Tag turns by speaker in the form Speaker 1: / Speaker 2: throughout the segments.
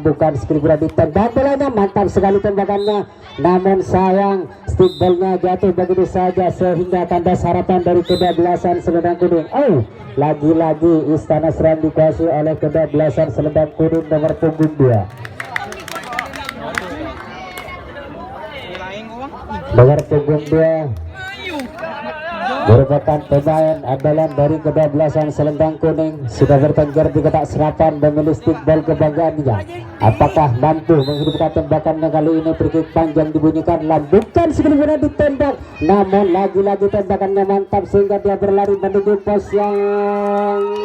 Speaker 1: lambungkan skill bola ditembak bolanya, mantap sekali tembakannya, namun sayang stickballnya jatuh begitu saja sehingga kandas harapan dari kedua-belasan selendang kuning. Lagi-lagi Istana Seram dikuasai oleh kedua-belasan selendang kuning nomor punggung 2. Nomor punggung 2 merupakan pemain andalan dari kedua-belasan selendang kuning, sudah bertengger di kotak senapan memilih stickball kebanggaannya. Apakah mampu menghidupkan tembakannya kali ini? Free kick panjang dibunyikan, lambungkan sebelumnya ditembak, namun lagi-lagi tembakannya mantap sehingga dia berlari menuju pos yang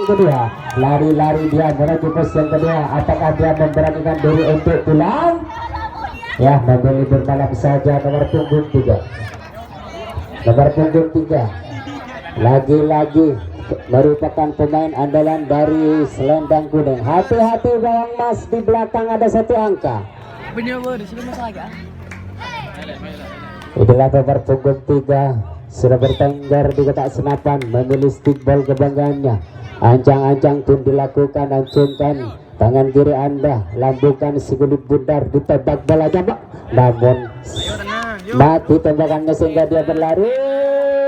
Speaker 1: kedua. Lari-lari dia menuju pos yang kedua. Apakah dia memberanikan diri untuk pulang? Ya, memilih bermalam saja. Nomor punggung 3. Nomor punggung 3 lagi-lagi merupakan pemain andalan dari selendang kuning. Hati-hati bawang mas, di belakang ada satu angka. Itulah nomor punggung 3 sudah bertengger di kotak senapan memilih stickball kebanggaannya. Ancang-ancang pun dilakukan, ancungkan tangan kiri Anda, lambungkan si kulit bundar, ditembak bola jambak, namun mati tembakannya sehingga dia berlari.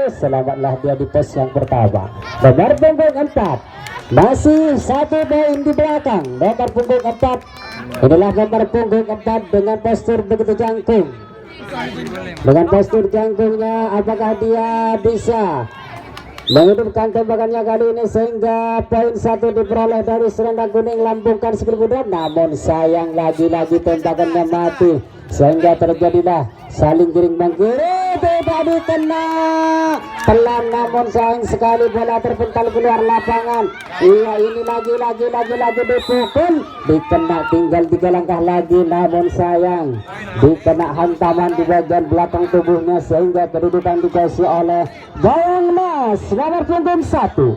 Speaker 1: Selamatlah dia di pos yang pertama. Nomor punggung 4 masih satu poin di belakang. Nomor punggung 4 inilah nomor punggung 4 dengan postur begitu jangkung. Dengan postur jangkungnya, apakah dia bisa menghidupkan tembakannya kali ini sehingga poin 1 diperoleh dari selendang kuning, lambungkan skill muda, namun sayang lagi-lagi tembakannya mati sehingga terjadilah saling giring menggiring, tidak dikena pelan, namun sayang sekali bola terpental keluar lapangan. Iya, ini lagi dipukul, dikena, tinggal 3 langkah lagi, namun sayang dikena hantaman di bagian belakang tubuhnya sehingga kedudukan dikasih oleh Bawang Mas nomor punggung 1.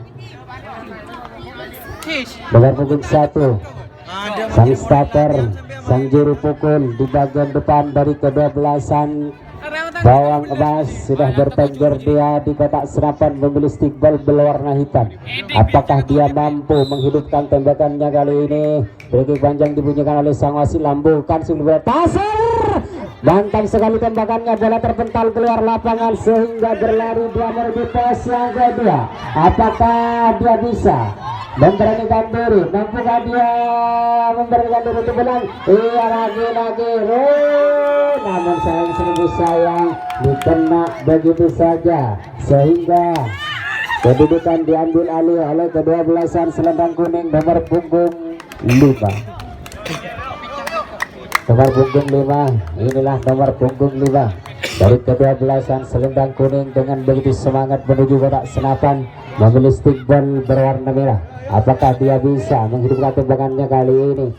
Speaker 1: Nomor punggung 1 sang starter, sang juru pukul di bagian depan dari kedua-belasan Bawang Emas sudah bertengger dia di kotak senapan memilih stickball berwarna hitam. Apakah dia mampu menghidupkan tembakannya kali ini? Free kick panjang dibunyikan oleh sang wasit, lambungkan sebelum pasar. Mantap sekali tembakannya, bola terpental keluar lapangan sehingga berlari dia menuju pos yang kedua. Apakah dia bisa memberanikan diri? Mampukah dia memberanikan diri untuk menang? Iya, lagi-lagi namun sayang dikena begitu saja sehingga kedudukan diambil alih oleh kedua-belasan selendang kuning nomor punggung 5. Nomor punggung 5 inilah nomor punggung 5 dari kedua-belasan selendang kuning dengan begitu semangat menuju kotak senapan memilih stickball berwarna merah. Apakah dia bisa menghidupkan tembakannya kali ini?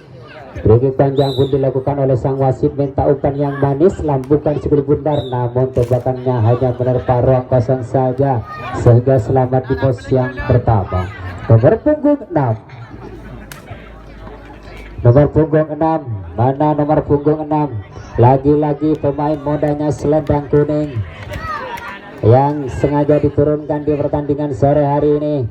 Speaker 1: Free kick panjang pun dilakukan oleh sang wasit, minta umpan yang manis, lambungkan skill bundar, namun tembakannya hanya menerpa ruang kosong saja sehingga selamat di pos yang pertama. Nomor punggung 6. Nomor punggung 6, mana nomor punggung 6? Lagi-lagi pemain mudanya selendang kuning yang sengaja diturunkan di pertandingan sore hari ini.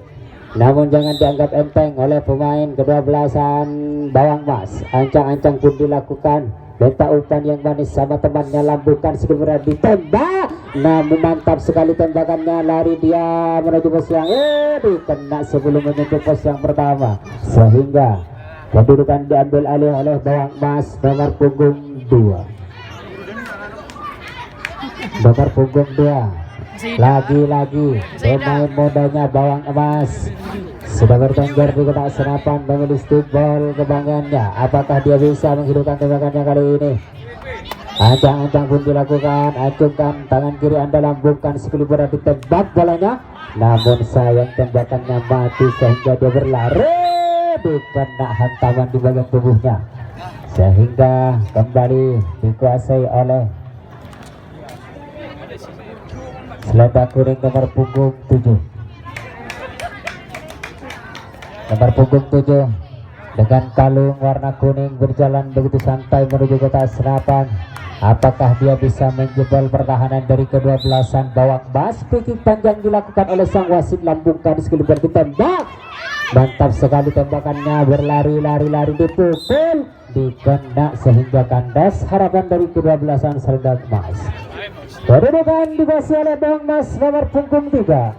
Speaker 1: Namun jangan dianggap enteng oleh pemain kedua-belasan Bawang Mas. Ancang-ancang pun dilakukan, minta umpan yang manis sama temannya, lambungkan segera ditembak, namun mantap sekali tembakannya, lari dia menuju pos yang dikena sebelum menyentuh pos yang pertama sehingga kedudukan diambil alih oleh Bawang Mas nomor punggung 2. Nomor punggung 2 lagi-lagi pemain mudanya Bawang Emas sudah bertengger di kotak senapan memilih stickball kebanggaannya. Apakah dia bisa menghidupkan tembakannya kali ini? Ancang-ancang pun dilakukan, acungkan tangan kiri Anda, lambungkan skill berat, ditembak bolanya, namun sayang tembakannya mati sehingga dia berlari, dikena hantaman di bagian tubuhnya sehingga kembali dikuasai oleh selendang kuning nomor punggung 7. Nomor punggung 7 dengan kalung warna kuning berjalan begitu santai menuju kotak senapan. Apakah dia bisa menjebol pertahanan dari kedua-belasan Bawang Mas? Free kick panjang dilakukan oleh sang wasit, lambungkan skill ditembak, Mantap sekali tembakannya, berlari-lari dipukul, dikena sehingga kandas. Harapan dari kedua belasan Selendang Emas. Kedudukan dikuasai oleh Bawang Emas nomor punggung 3.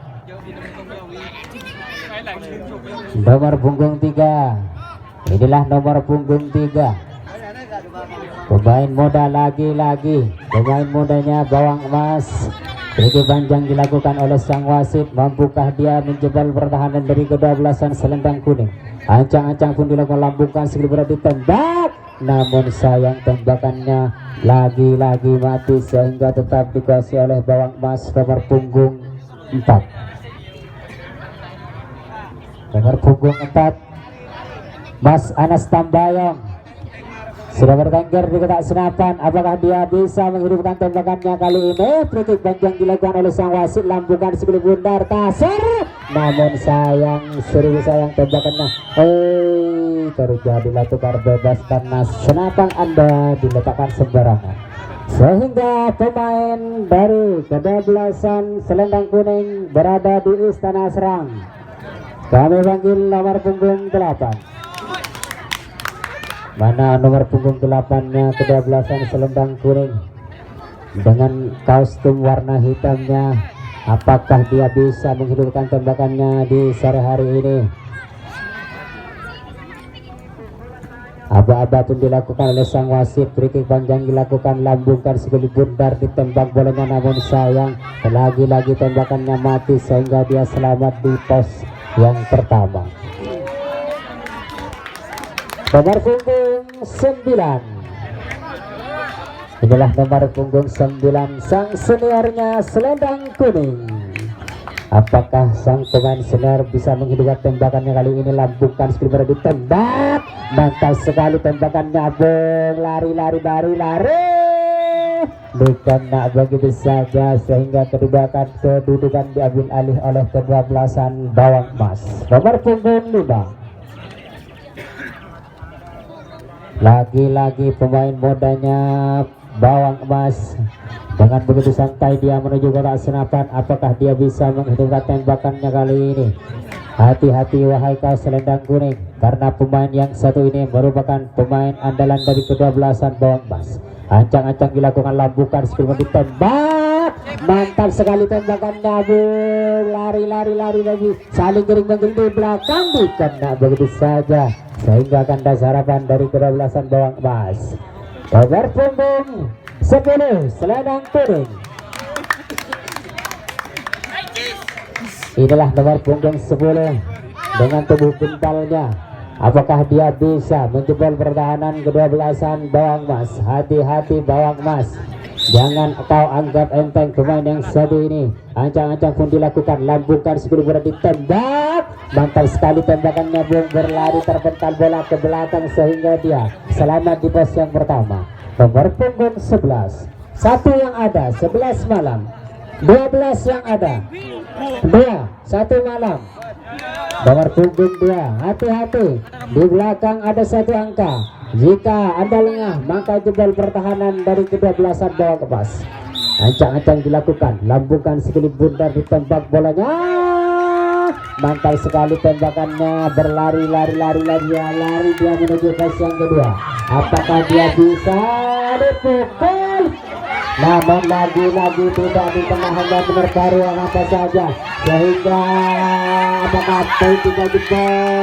Speaker 1: Nomor punggung 3. Inilah nomor punggung 3. Pemain muda lagi-lagi. Pemain mudanya Bawang Emas. Triki panjang dilakukan oleh sang wasit. Mampukah dia menjebol pertahanan dari kedua belasan Selendang Kuning? Ancang-ancang pun dilakukan, lambungkan sekali berarti tembak. Namun sayang tembakannya lagi-lagi mati sehingga tetap dikuasai oleh Bawang Emas nomor punggung 4. Nomor punggung 4 Mas Anas Tambayong sudah bertengger di kotak senapan. Apakah dia bisa menghidupkan tembakannya kali ini? Kritik panjang dilakukan oleh sang wasit, lambungkan sekali bundar tasar. Namun sayang, seribu sayang tembakannya terjadilah tukar bebas karena senapan Anda diletakkan sembarangan, sehingga pemain dari kedua belasan Selendang Kuning berada di Istana Serang. Kami panggil nomor punggung 8. Mana nomor punggung 8-nya kedua belasan Selendang Kuning dengan kostum warna hitamnya? Apakah dia bisa menghidupkan tembakannya di sore hari ini? Aba-aba pun dilakukan oleh sang wasit. Free-kick panjang dilakukan, lambungkan sekali bundar, ditembak bolanya, namun sayang lagi-lagi tembakannya mati sehingga dia selamat di pos yang pertama. Nomor punggung 9. Inilah nomor punggung 9 sang seniornya Selendang Kuning. Apakah sang pemain senior bisa menghidupkan tembakannya kali ini? Lambungkan sekali ditembak. Mantap sekali tembakannya, lari. Dikena begitu saja sehingga kedudukan diambil alih oleh kedua belasan Bawang Emas. Nomor punggung 5. Lagi-lagi pemain mudanya Bawang Emas dengan begitu santai dia menuju kotak senapan. Apakah dia bisa menghidupkan tembakannya kali ini? Hati-hati wahai kau Selendang Kuning, karena pemain yang satu ini merupakan pemain andalan dari kedua belasan Bawang Emas. Ancang-ancang dilakukan, lambungkan sebelum ditembak. Mantap sekali tembakannya, lari lagi, saling gering-gering di belakang, dikena begitu saja sehingga kandas harapan dari kedua belasan Bawang Emas. Nomor punggung 10 Selendang Kuning. Inilah nomor punggung 10 dengan tubuh pintalnya. Apakah dia bisa menjebol pertahanan kedua belasan Bawang Emas? Hati-hati Bawang Emas, jangan kau anggap enteng pemain yang satu ini. Ancang-ancang pun dilakukan, lambungkan sekali ditembak. Mantap sekali tembakannya, berlari terpental bola ke belakang sehingga dia selamat di pos yang pertama. Nomor punggung 11. 1 yang ada 11 malam, 12 yang ada 2, 1 malam. Nomor punggung 2, hati-hati, di belakang ada 1 angka. Jika Anda lengah maka jebol pertahanan dari kedua belasan Bawang Emas. Ancang-ancang dilakukan, lambungkan sekali bundar, ditembak bolanya. Mantap sekali tembakannya, berlari dia menuju pos yang kedua. Apakah dia bisa dipukul? Namun lagi-lagi tidak di tengah, hanya benar baru apa saja sehingga apakah poin 3 jebol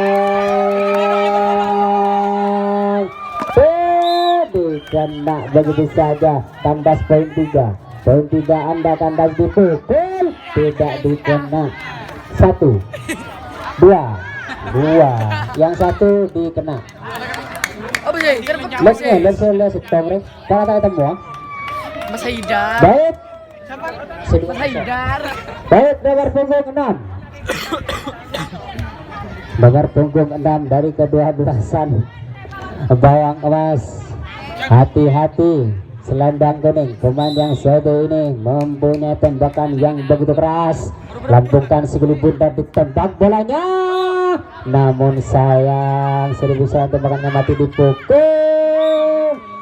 Speaker 1: dikena begitu saja. Kandas poin 3. Poin 3 Anda kandas, dipukul tidak dikena. 1, 2, yang 1 dikena. Let's para ketemu.
Speaker 2: Mas Haidar.
Speaker 1: Baik.
Speaker 2: Mas Haidar.
Speaker 1: Baik, nomor punggung 6. Nomor punggung 6 dari kedua belasan Bawang Emas. Hati-hati Selendang Kuning, pemain yang satu ini mempunyai tembakan yang begitu keras. Lambungkan sekali bundar, ditembak bolanya. Namun sayang, seribu sayang tembakannya mati, dipukul.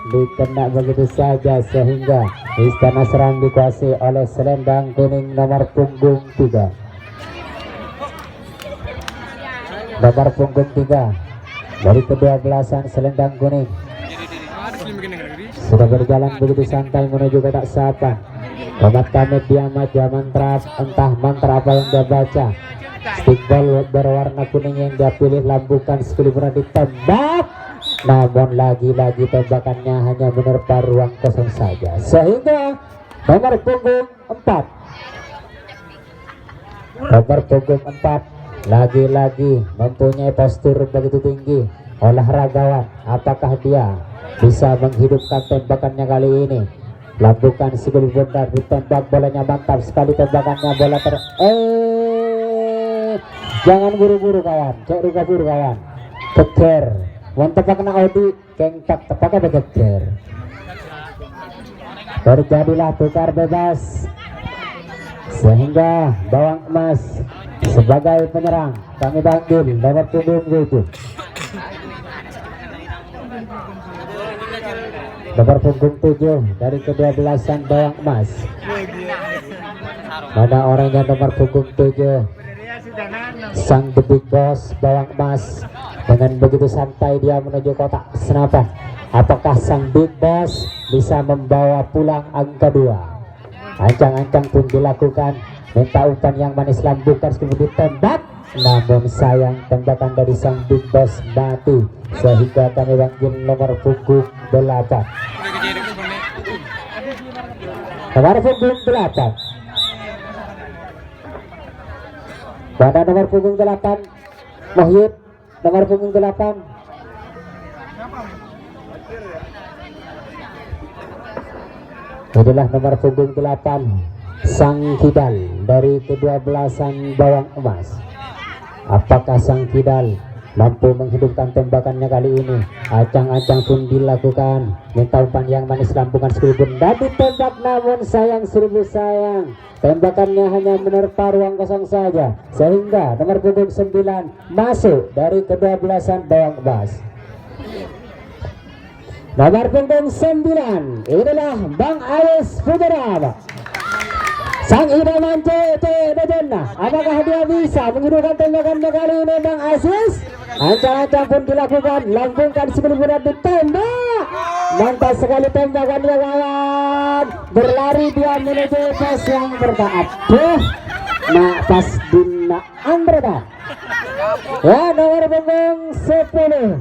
Speaker 1: Dikena begitu saja sehingga Istana Serang dikuasai oleh Selendang Kuning nomor punggung 3. nomor punggung 3 dari kedua belasan selendang kuning sudah berjalan begitu santai menuju kotak sapan. Obat kami diamat mantra, entah mantra apa yang dia baca. Stickball berwarna kuning yang dia pilih lambungkan sekali pernah ditembak, namun lagi-lagi tembakannya hanya menerpa ruang kosong saja, sehingga nomor punggung 4 lagi-lagi mempunyai postur begitu tinggi, olahragawan. Apakah dia bisa menghidupkan tembakannya kali ini? Lambungkan sekali benar ditembak, bolanya mantap sekali tembakannya, bola jangan buru-buru kawan, cek buru kawan, keker tepak kena Odi kengtak tepak ada keker. Terjadilah tukar bebas sehingga bawang emas sebagai penyerang kami panggil nomor punggung 7 nomor punggung 7 dari kedua belasan bawang emas. Mana orangnya nomor punggung 7? Sang the big boss bawang emas. Dengan begitu santai dia menuju kotak senapan. Apakah sang big boss bisa membawa pulang angka 2? Ancang-ancang pun dilakukan, minta umpan yang manis lambungkan sebelum ditembak, namun sayang tembakan dari sang big boss mati, sehingga kami panggil nomor punggung 8 nomor punggung 8 pada nomor punggung 8 Muhyid nomor punggung 8 inilah nomor punggung 8 sang kidal dari kedua belasan bawang emas. Apakah sang kidal mampu menghidupkan tembakannya kali ini? Acang-acang pun dilakukan, minta umpan yang manis lambungkan seribu dan ditembak, namun sayang seribu sayang tembakannya hanya menerpa ruang kosong saja, sehingga nomor punggung 9 masuk dari kedua belasan bawang emas. Nomor punggung 9 inilah Bang Aris Putra. Sang idaman Dejena, apakah dia bisa menghidupkan tembakannya kali ini Bang Aziz? Ancang-ancang pun dilakukan, lambungkan sebelum berat ditembak. Mantap sekali tembakannya kawan. Berlari dia menuju pas yang bertaat. Pas Dina Andreda. Ya, nomor punggung 10.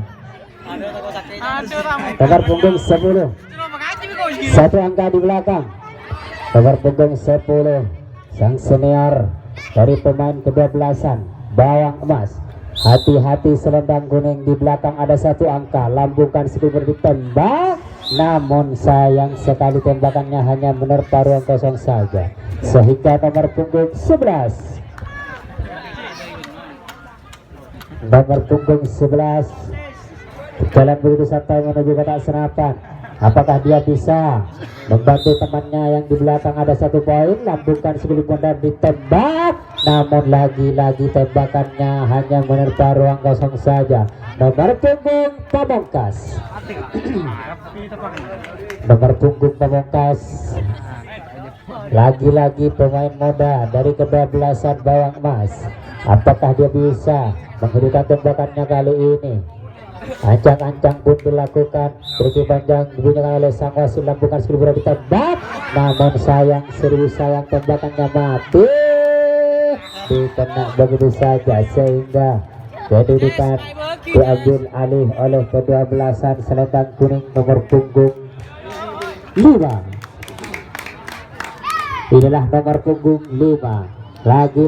Speaker 1: Nomor punggung 10. Satu angka di belakang. Nomor punggung 10 sang senior dari pemain kedua belasan bawang emas. Hati-hati selendang kuning, di belakang ada satu angka, lambungkan sedikit ditembak, namun sayang sekali tembakannya hanya menerpa ruang kosong saja, sehingga nomor punggung 11 jalan begitu santai menuju kotak senapan. Apakah dia bisa membantu temannya yang di belakang? Ada satu poin, lambungkan sebelum benar ditembak, namun lagi-lagi tembakannya hanya menerpa ruang kosong saja. Nomor punggung Pamungkas. Nomor punggung Pamungkas, lagi-lagi pemain muda dari kedua belasan bawang emas. Apakah dia bisa menghidupkan tembakannya kali ini? Ancang-ancang pun dilakukan, beriki panjang dibunyikan oleh sang wasit, lambungkan sebelum berat ditembak, namun sayang seribu sayang tembakannya mati, dikena begitu saja, sehingga kedudukan diambil alih oleh kedua belasan selendang kuning nomor punggung 5. Inilah nomor punggung 5 lagi-lagi